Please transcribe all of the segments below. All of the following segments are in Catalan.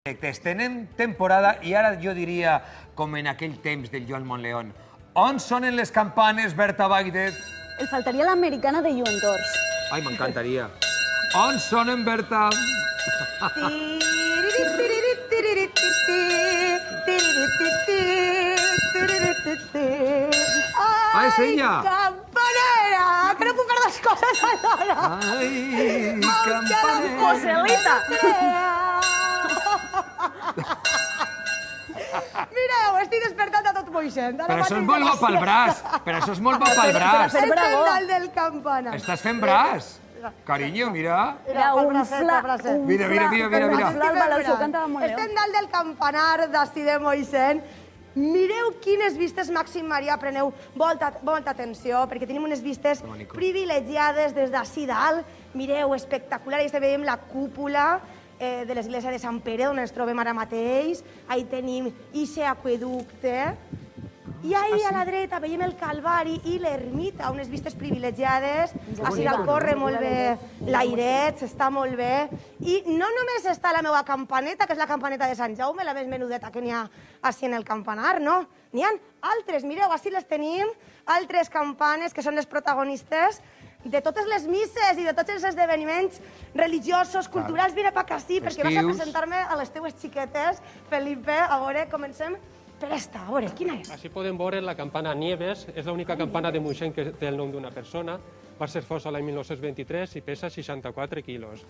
Estem en temporada i ara jo diria, com en aquell temps del Joan Montleón, on sonen les campanes, Berta Baidet? El faltaria l'americana de Lluentors. Ai, m'encantaria. On sonen, Berta? Ah, és ella! Campanera! Que no puc fer dues coses alhora! Ai, campanera! Joselita! Mireu, estic despertant a tot moixent. Però això és molt bo pel braç! Però això és molt bo pel braç! fer bravo. Estem dalt del campanar. Estàs fent braç? Carinyo, mira. Era un fla... Mira, mira, mira, mira, mira. Un fla al Palau, això ho cantava molt Estem dalt del campanar d'ací de Moixent. Mireu quines vistes, Màxim Maria, preneu molta atenció, perquè tenim unes vistes privilegiades des d'ací dalt. Mireu, espectacular, i veiem la cúpula de l'església de Sant Pere, on ens trobem ara mateix. Ahí tenim ixe aqüeducte. I ahí a la dreta veiem el Calvari i l'ermita, unes vistes privilegiades. Així dalt corre molt bé l'airet, està molt bé. I no només està la meva campaneta, que és la campaneta de Sant Jaume, la més menudeta que n'hi ha així en el campanar, no. N'hi ha altres, mireu, així les tenim, altres campanes que són les protagonistes de totes les misses i de tots els esdeveniments religiosos, culturals. Vine pa ací, perquè vas a presentar-me a les teues xiquetes. Felipe, a veure, comencem per esta, a veure, quina és? Així podem veure la campana Nieves, és l'única campana de Moixent que té el nom d'una persona. Va ser fosa l'any 1923 i pesa 64 quilos.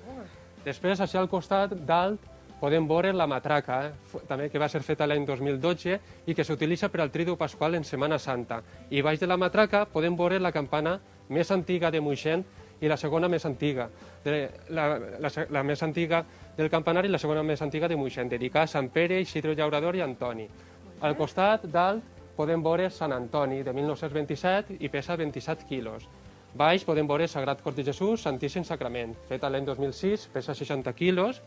Després, així al costat, dalt, podem veure la matraca, també que va ser feta l'any 2012 i que s'utilitza per al Tridu Pasqual en Setmana Santa. I baix de la matraca podem veure la campana més antiga de Moixent i la segona més antiga. La més antiga del campanar i la segona més antiga de Moixent, dedicada a Sant Pere, Isidre Llaurador i Antoni. Al costat, dalt, podem veure Sant Antoni, de 1927, i pesa 27 quilos. Baix podem veure Sagrat Cor de Jesús, Santíssim Sacrament, feta l'any 2006, pesa 60 quilos.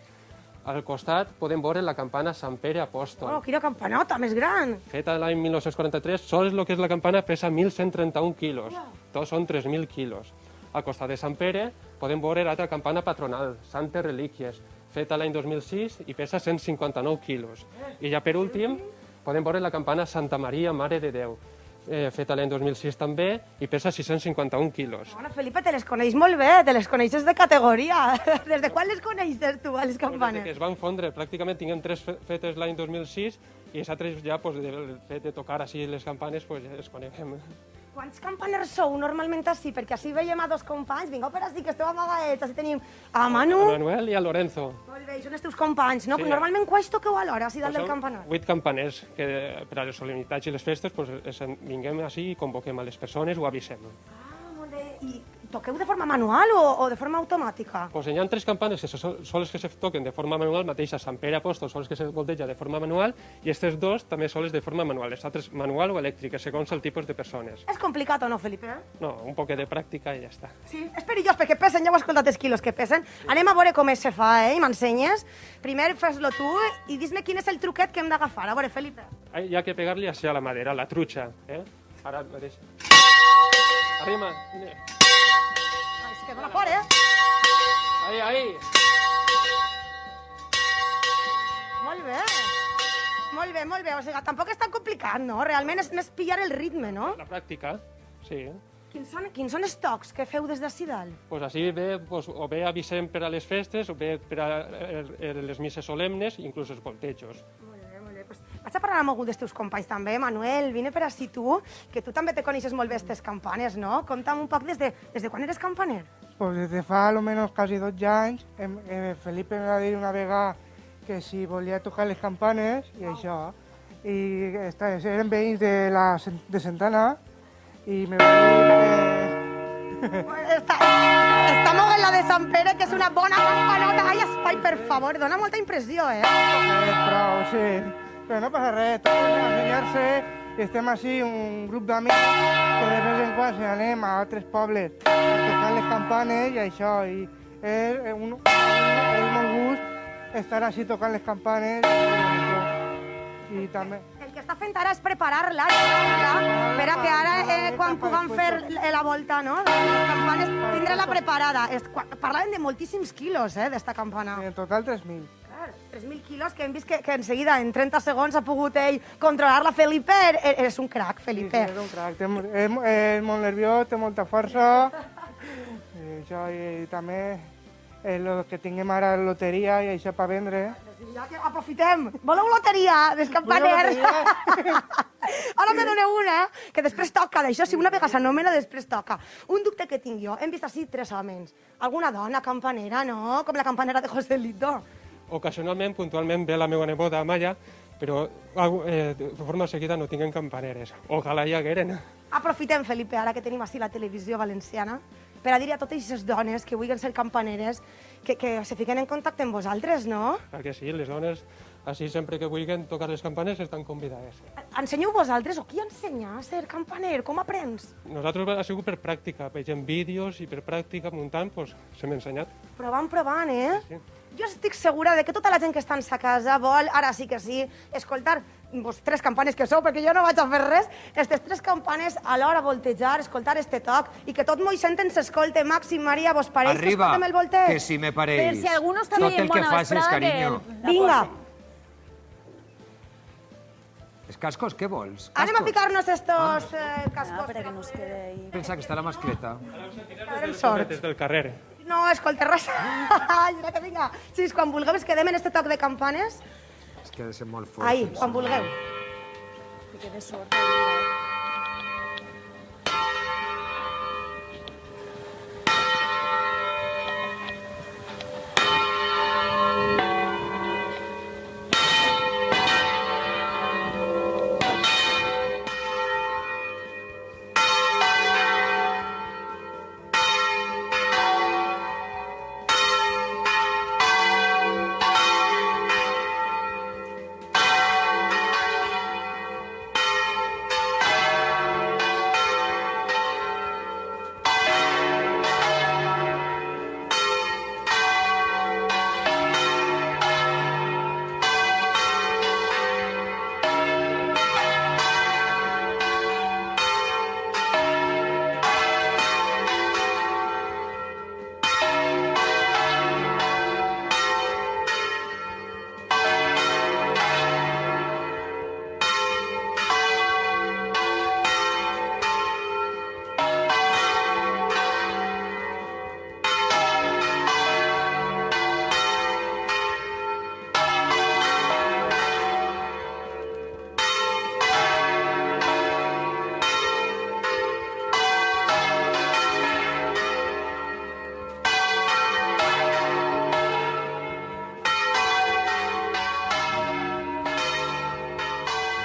Al costat podem veure la campana Sant Pere Apòstol. Oh, quina campanota més gran! Feta l'any 1943, sols el que és la campana pesa 1.131 quilos. Tots són 3.000 quilos. Al costat de Sant Pere podem veure l'altra campana patronal, Santes Relíquies, feta l'any 2006 i pesa 159 quilos. I ja per últim, podem veure la campana Santa Maria, Mare de Déu, feta l'any 2006 també, i pesa 651 quilos. Bueno, Felipe, te les coneix molt bé, te les coneixes de categoria. Des de quan les coneixes tu, a les campanes? Des que es van fondre, pràcticament tinguem 3 fetes l'any 2006, i els altres ja, del fet de tocar així les campanes, les coneguem. Quants campaners sou normalment així? Perquè així veiem a dos companys, vingueu per així, que esteu amagaets, així tenim a Manu... A Manuel i a Lorenzo. Molt bé, són els teus companys, no? Sí. Normalment quants toqueu alhora, així dalt del campanar? 8 campaners, que per a les solemnitats i les festes vinguem així i convoquem a les persones, ho avisem. Ah, molt bé. I toqueu de forma manual o de forma automàtica? Hi ha 3 campanes que són les que se toquen de forma manual, mateix a Sant Pere Apòstol són les que se volteja de forma manual, i aquestes 2 també són les de forma manual, les altres manual o elèctriques, segons el tipus de persones. És complicat o no, Felipe? No, un poquet de pràctica i ja està. Sí, és perillós perquè pesen, ja ho has escoltat els quilos que pesen. Anem a veure com se fa, i m'ensenyes. Primer fes-lo tu i dis-me quin és el truquet que hem d'agafar. A veure, Felipe. Hi ha que pegar-li així a la madera, a la trucha. Ara mateix. Arrima. És que dona por, Ahí. Molt bé. Molt bé, molt bé. O sigui, tampoc és tan complicat, no? Realment és més pillar el ritme, no? La pràctica, sí. Quins són els tocs que feu des d'ací dalt? Pues així bé, o bé avisem per a les festes, o bé per a les misses solemnes, inclús els voltejos. Molt bé, molt bé. Pues vaig a parlar amb algun dels teus companys també. Manuel, vine per ací tu, que tu també te coneixes molt bé aquestes campanes, no? Conta'm un poc des de quan eres campaner. Pues desde fa almenys quasi 12 anys, Felipe me va dir una vegada que si volia tocar les campanes i això. I eren veïns de Santana i me va dir Està movent la de Sant Pere, que és una bona campanota. Ai, espai, per favor, dona molta impressió, Però sí, però no passa res, tot és ensenyar-se i estem així, un grup d'amics que de vegades en quan anem a altres pobles tocant les campanes i això, i és molt gust estar així tocant les campanes i també... El que està fent ara és preparar-la per a que ara, quan puguem fer la volta, no?, de les campanes, tindrà-la preparada. Parlaven de moltíssims quilos, d'esta campana. En total 3.000. Clar. 3.000 quilos, que hem vist que en seguida, en 30 segons, ha pogut ell controlar-la. Felipe, és un crac, Felipe. Sí, és un crac, és molt nerviós, té molta força. I això, i també el que tinguem ara la loteria i això per vendre. Ja que aprofitem. Voleu loteria dels campaners? Ara me doneu una, que després toca, d'això, si una vegada s'anomena, després toca. Un dubte que tinc jo, hem vist així 3 homes. Alguna dona campanera, no? Com la campanera de Joselito. Ocasionalment, puntualment, ve la meva neboda Amaya, però de forma seguida no tinguem campaneres. Ojalà hi hagueren. Aprofitem, Felipe, ara que tenim així la televisió valenciana, per a dir a totes aquestes dones que vulguin ser campaneres que se fiquen en contacte amb vosaltres, no? Perquè sí, les dones, així sempre que vulguin tocar les campanes, estan convidades. Ensenyeu vosaltres o qui ensenya a ser campaner? Com aprens? Nosaltres ha sigut per pràctica, veiem vídeos i per pràctica muntant, doncs, s'hem ensenyat. Provant, eh? Sí. Jo estic segura de que tota la gent que està en sa casa vol, ara sí que sí, escoltar vos 3 campanes que sou, perquè jo no vaig a fer res, aquestes 3 campanes a l'hora voltejar, escoltar este toc, i que tot Moixent ens escolte. Màxim, Maria, vos pareix que Arriba, escoltem el volteig? que si me pareix. Per si algú no està Tot veient el que Bona facis, Vesprada, carinyo. que... Vinga, Els cascos, què vols? anem a Cascos? ficar-nos estos Ah, cascos. per a que no es quede ahí. Pensa que està la mascleta. Quedarem sords. Des del carrer. No, escolta, res. Mira que vinga. Sí, quan vulgueu ens quedem en este toc de campanes. És que ha de ser molt fort. Ahí, quan vulgueu. Que quede sort.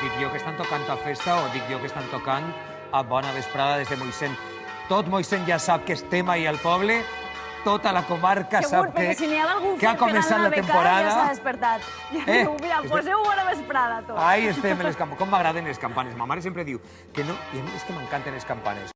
Dic jo que estan tocant a festa o dic jo que estan tocant a Bona Vesprada des de Moixent. Tot Moixent ja sap que estem ahí al poble, tota la comarca Segur, sap perquè si n'hi ha algú que ha començat la ja s'ha temporada. despertat. Eh, Mira, poseu Bona Vesprada, tots. Ahí estem, les campanes. Com m'agraden les campanes. Ma mare sempre diu que no, i a mi és que m'encanten les campanes.